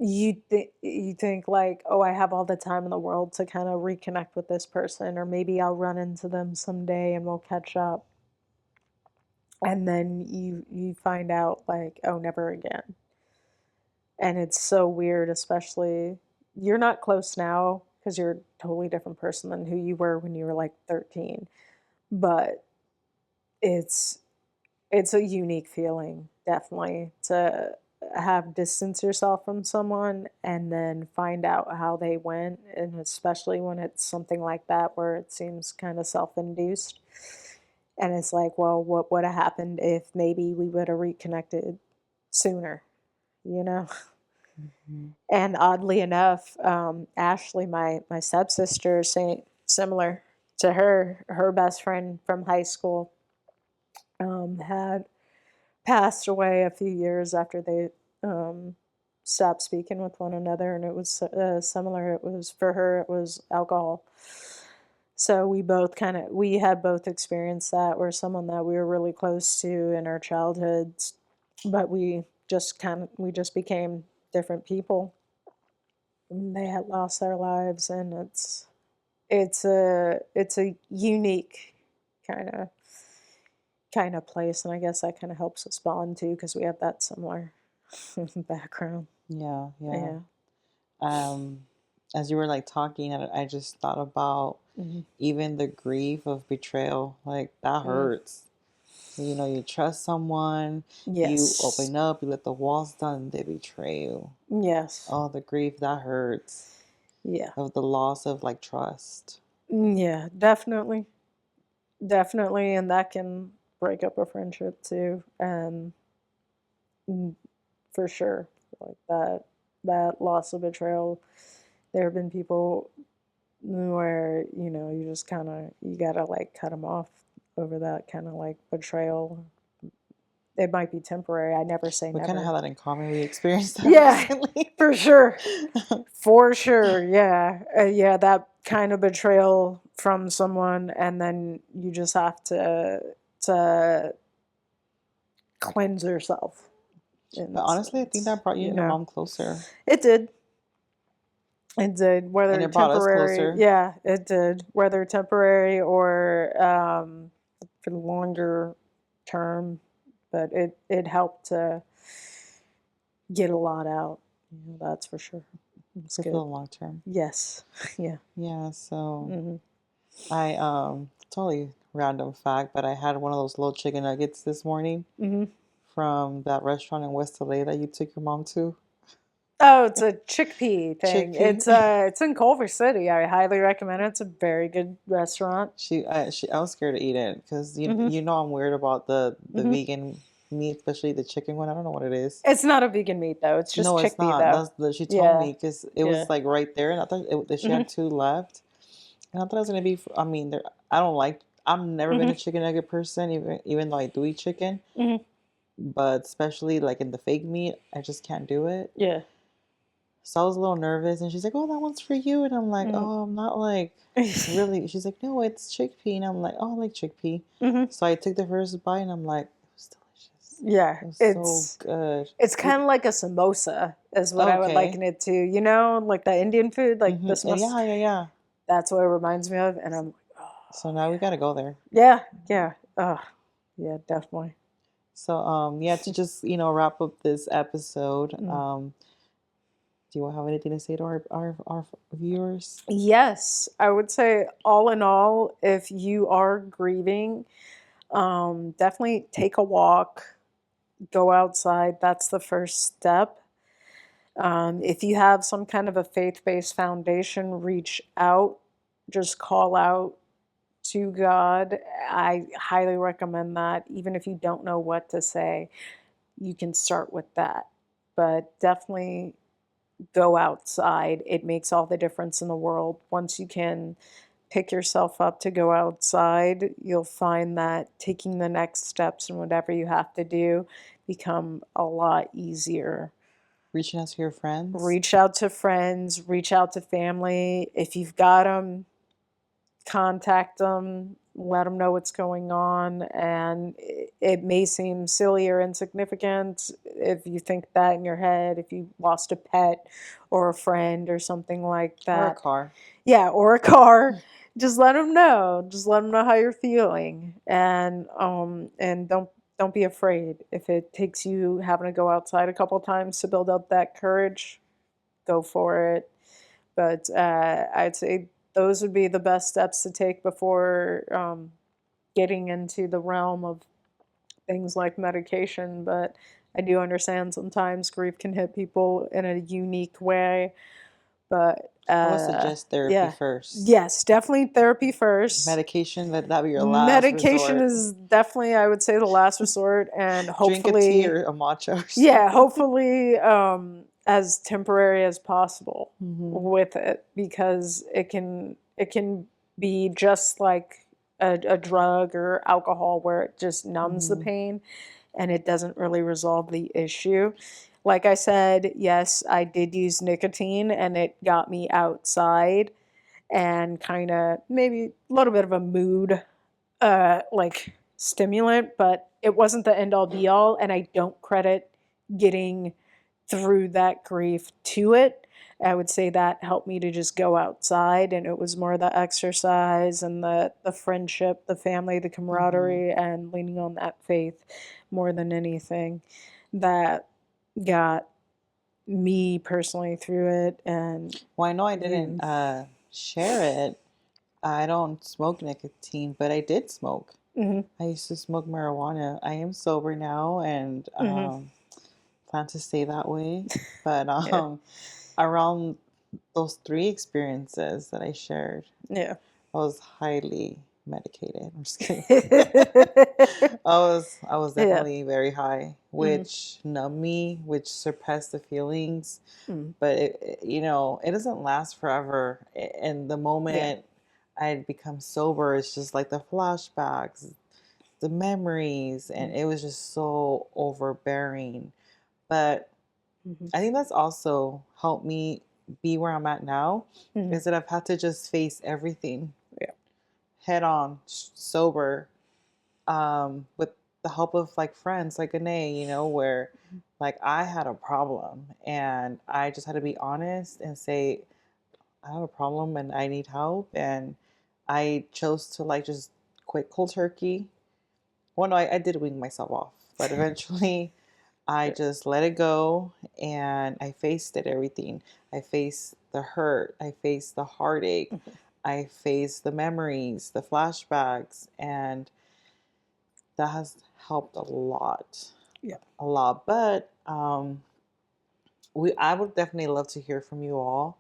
[SPEAKER 2] you think like, oh, I have all the time in the world to kind of reconnect with this person, or maybe I'll run into them someday and we'll catch up, and then you find out like, oh, never again. And it's so weird, especially you're not close now because you're a totally different person than who you were when you were like 13. But it's it's a unique feeling, definitely, to have distance yourself from someone and then find out how they went, and especially when it's something like that where it seems kind of self-induced. And it's like, well, what would have happened if maybe we would have reconnected sooner, you know?
[SPEAKER 1] Mhm.
[SPEAKER 2] And oddly enough, Ashley, my stepsister, similar to her best friend from high school, had passed away a few years after they um, stopped speaking with one another, and it was similar. It was for her, it was alcohol. So we had both experienced that, where someone that we were really close to in our childhoods, but we just became different people. And they had lost their lives, and it's a unique kind of place, and I guess that kind of helps us bond too because we have that similar background.
[SPEAKER 1] Yeah, yeah.
[SPEAKER 2] Yeah.
[SPEAKER 1] Um, as you were like talking, I just thought about
[SPEAKER 2] Mhm.
[SPEAKER 1] even the grief of betrayal. Like that
[SPEAKER 2] Mm.
[SPEAKER 1] hurts. You trust someone, you
[SPEAKER 2] Yes.
[SPEAKER 1] open up, you let the walls down, and they betray you.
[SPEAKER 2] Yes.
[SPEAKER 1] Oh, the grief that hurts.
[SPEAKER 2] Yeah.
[SPEAKER 1] of the loss of like trust.
[SPEAKER 2] Yeah, definitely. Definitely, and that can break up a friendship too. And mm, for sure, like that loss of betrayal. There have been people where you just kind of you gotta like cut them off over that kind of like betrayal. It might be temporary. I never say
[SPEAKER 1] We kind of
[SPEAKER 2] never.
[SPEAKER 1] have that in common. We experienced that
[SPEAKER 2] Yeah,
[SPEAKER 1] recently.
[SPEAKER 2] for sure. For sure, yeah. Yeah, that kind of betrayal from someone, and then you just have to cleanse yourself in
[SPEAKER 1] But
[SPEAKER 2] a
[SPEAKER 1] honestly, I think
[SPEAKER 2] sense,
[SPEAKER 1] that brought you
[SPEAKER 2] you
[SPEAKER 1] and your
[SPEAKER 2] know.
[SPEAKER 1] mom closer,
[SPEAKER 2] It did. It did.
[SPEAKER 1] and
[SPEAKER 2] Whether
[SPEAKER 1] it brought us
[SPEAKER 2] temporary,
[SPEAKER 1] closer.
[SPEAKER 2] yeah, it did. Whether temporary or for the longer term, but it helped to get a lot out. That's for sure. It's
[SPEAKER 1] For the
[SPEAKER 2] good.
[SPEAKER 1] long term.
[SPEAKER 2] Yes. Yeah.
[SPEAKER 1] Yeah. So
[SPEAKER 2] Mhm.
[SPEAKER 1] I totally random fact, but I had one of those little chicken nuggets this morning
[SPEAKER 2] Mhm.
[SPEAKER 1] from that restaurant in West LA that you took your mom to.
[SPEAKER 2] Oh, it's a chickpea thing.
[SPEAKER 1] Chickpea.
[SPEAKER 2] It's in Culver City. I highly recommend it. It's a very good restaurant.
[SPEAKER 1] I was scared to eat it because
[SPEAKER 2] Mhm.
[SPEAKER 1] you know I'm weird about the
[SPEAKER 2] Mhm.
[SPEAKER 1] vegan meat, especially the chicken one. I don't know what it is.
[SPEAKER 2] It's not a vegan meat though. It's just
[SPEAKER 1] No, it's
[SPEAKER 2] chickpea
[SPEAKER 1] not.
[SPEAKER 2] though.
[SPEAKER 1] That's the she told
[SPEAKER 2] Yeah.
[SPEAKER 1] me because it
[SPEAKER 2] Yeah.
[SPEAKER 1] was like right there, and I thought that she
[SPEAKER 2] Mhm.
[SPEAKER 1] had two left, and I thought it was gonna be. I mean, there. I don't like. I've never been
[SPEAKER 2] Mhm.
[SPEAKER 1] a chicken nugget person, even though I do eat chicken,
[SPEAKER 2] Mhm.
[SPEAKER 1] but especially like in the fake meat, I just can't do it.
[SPEAKER 2] Yeah.
[SPEAKER 1] So I was a little nervous, and she's like, "Oh, that one's for you," and I'm like,
[SPEAKER 2] Mm.
[SPEAKER 1] "Oh, I'm not like really." She's like, "No, it's chickpea," and I'm like, "Oh, I like chickpea."
[SPEAKER 2] Mhm.
[SPEAKER 1] So I took the first bite, and I'm like, "It was delicious.
[SPEAKER 2] Yeah.
[SPEAKER 1] It was so
[SPEAKER 2] It's
[SPEAKER 1] good."
[SPEAKER 2] it's kind of like a samosa, is what I would
[SPEAKER 1] Okay.
[SPEAKER 2] liken it to. Like the Indian food, like this must.
[SPEAKER 1] Yeah, yeah, yeah.
[SPEAKER 2] That's what it reminds me of, and I'm like,
[SPEAKER 1] So
[SPEAKER 2] oh
[SPEAKER 1] now we gotta go there.
[SPEAKER 2] yeah, yeah, oh yeah, definitely.
[SPEAKER 1] So yeah, to just wrap up this episode,
[SPEAKER 2] Mm.
[SPEAKER 1] do you have anything to say to our viewers?
[SPEAKER 2] Yes, I would say all in all, if you are grieving, definitely take a walk, go outside. That's the first step. If you have some kind of a faith based foundation, reach out, just call out to God. I highly recommend that. Even if you don't know what to say, you can start with that. But definitely go outside. It makes all the difference in the world. Once you can pick yourself up to go outside, you'll find that taking the next steps and whatever you have to do become a lot easier.
[SPEAKER 1] Reaching out to your friends.
[SPEAKER 2] Reach out to friends, reach out to family. If you've got them, contact them, let them know what's going on. And it may seem silly or insignificant if you think that in your head, if you lost a pet or a friend or something like
[SPEAKER 1] Or a
[SPEAKER 2] that.
[SPEAKER 1] car.
[SPEAKER 2] Yeah, or a car. Just let them know. Just let them know how you're feeling, and don't be afraid. If it takes you having to go outside a couple times to build up that courage, go for it. But I'd say those would be the best steps to take before getting into the realm of things like medication. But I do understand sometimes grief can hit people in a unique way. But
[SPEAKER 1] I would suggest therapy
[SPEAKER 2] yeah,
[SPEAKER 1] first.
[SPEAKER 2] yes, definitely therapy first.
[SPEAKER 1] Medication, let that be your last
[SPEAKER 2] Medication
[SPEAKER 1] resort.
[SPEAKER 2] is definitely, I would say, the last resort, and
[SPEAKER 1] Drink a tea
[SPEAKER 2] hopefully,
[SPEAKER 1] or a matcha or
[SPEAKER 2] yeah,
[SPEAKER 1] something.
[SPEAKER 2] hopefully, as temporary as possible
[SPEAKER 1] Hmm.
[SPEAKER 2] with it, because it can be just like a drug or alcohol where it just numbs the
[SPEAKER 1] Hmm.
[SPEAKER 2] pain and it doesn't really resolve the issue. Like I said, yes, I did use nicotine and it got me outside and kind of maybe a little bit of a mood like stimulant, but it wasn't the end all be all. And I don't credit getting through that grief to it. I would say that helped me to just go outside, and it was more the exercise and the friendship, the family, the
[SPEAKER 1] Hmm.
[SPEAKER 2] camaraderie, and leaning on that faith more than anything that got me personally through it. And
[SPEAKER 1] Well, I know I didn't
[SPEAKER 2] you,
[SPEAKER 1] share it. I don't smoke nicotine, but I did smoke.
[SPEAKER 2] hmm
[SPEAKER 1] I used to smoke marijuana. I am sober now and
[SPEAKER 2] hmm
[SPEAKER 1] plan to stay that way. But
[SPEAKER 2] yeah,
[SPEAKER 1] around those three experiences that I shared,
[SPEAKER 2] Yeah.
[SPEAKER 1] I was highly medicated. I'm just kidding.
[SPEAKER 2] Yeah.
[SPEAKER 1] I was
[SPEAKER 2] Yeah.
[SPEAKER 1] definitely very high,
[SPEAKER 2] Mhm.
[SPEAKER 1] which numbed me, which suppressed the feelings.
[SPEAKER 2] Mhm.
[SPEAKER 1] But it doesn't last forever. And the
[SPEAKER 2] Yeah.
[SPEAKER 1] moment I'd become sober, it's just like the flashbacks, the memories, and
[SPEAKER 2] Mhm.
[SPEAKER 1] it was just so overbearing. But
[SPEAKER 2] Mhm.
[SPEAKER 1] I think that's also helped me be where I'm at now,
[SPEAKER 2] Mhm.
[SPEAKER 1] is that I've had to just face everything
[SPEAKER 2] Yeah.
[SPEAKER 1] head on, sober, with the help of like friends like Anae, where
[SPEAKER 2] Mhm.
[SPEAKER 1] like I had a problem and I just had to be honest and say, I have a problem and I need help. And I chose to like just quit cold turkey. Well, no, I did wing myself off, but eventually I
[SPEAKER 2] Yeah.
[SPEAKER 1] just let it go and I faced it, everything. I faced the hurt, I faced the heartache,
[SPEAKER 2] Mhm.
[SPEAKER 1] I faced the memories, the flashbacks, and that has helped a lot.
[SPEAKER 2] Yeah.
[SPEAKER 1] A lot. But I would definitely love to hear from you all.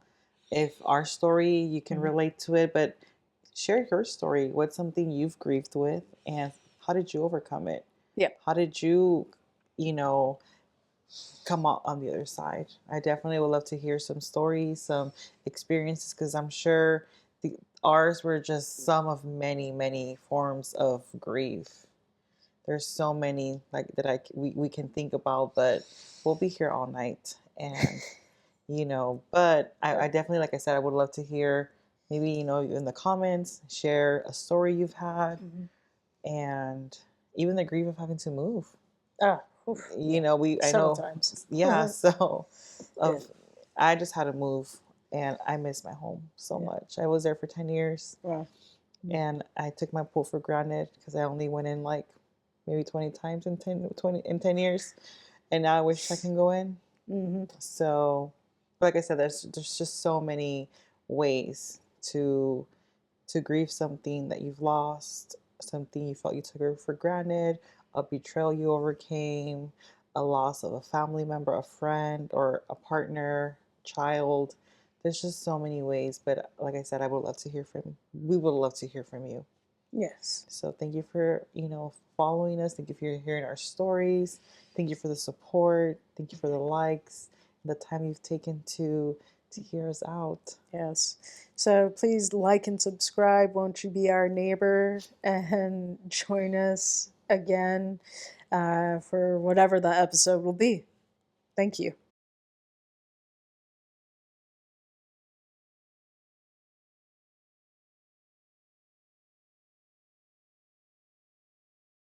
[SPEAKER 1] If our story you can
[SPEAKER 2] Mhm.
[SPEAKER 1] relate to it, but share your story. What's something you've grieved with and how did you overcome it?
[SPEAKER 2] Yeah.
[SPEAKER 1] How did you, you know, come out on the other side? I definitely would love to hear some stories, some experiences, because I'm sure ours were just some of many, many forms of grief. There's so many like that we can think about, but we'll be here all night. And but I
[SPEAKER 2] Right.
[SPEAKER 1] definitely, like I said, I would love to hear, maybe in the comments, share a story you've had,
[SPEAKER 2] Mhm.
[SPEAKER 1] and even the grief of having to move.
[SPEAKER 2] Ah, oof, yeah.
[SPEAKER 1] I
[SPEAKER 2] Several
[SPEAKER 1] know,
[SPEAKER 2] times.
[SPEAKER 1] yeah. So
[SPEAKER 2] Yeah.
[SPEAKER 1] of I just had to move, and I miss my home so
[SPEAKER 2] Yeah.
[SPEAKER 1] much. I was there for 10 years,
[SPEAKER 2] Wow. Mm.
[SPEAKER 1] and I took my pool for granted because I only went in like maybe 20 times in 10 years, and now I wish I can go in.
[SPEAKER 2] Mhm.
[SPEAKER 1] So, like I said, there's just so many ways to grieve something that you've lost, something you felt you took for granted, a betrayal you overcame, a loss of a family member, a friend, or a partner, child. There's just so many ways, but like I said, we would love to hear from you.
[SPEAKER 2] Yes.
[SPEAKER 1] So thank you for, following us. Thank you for hearing our stories. Thank you for the support. Thank you for the likes, the time you've taken to hear us out.
[SPEAKER 2] Yes. So please like and subscribe. Won't you be our neighbor and join us again for whatever the episode will be? Thank you.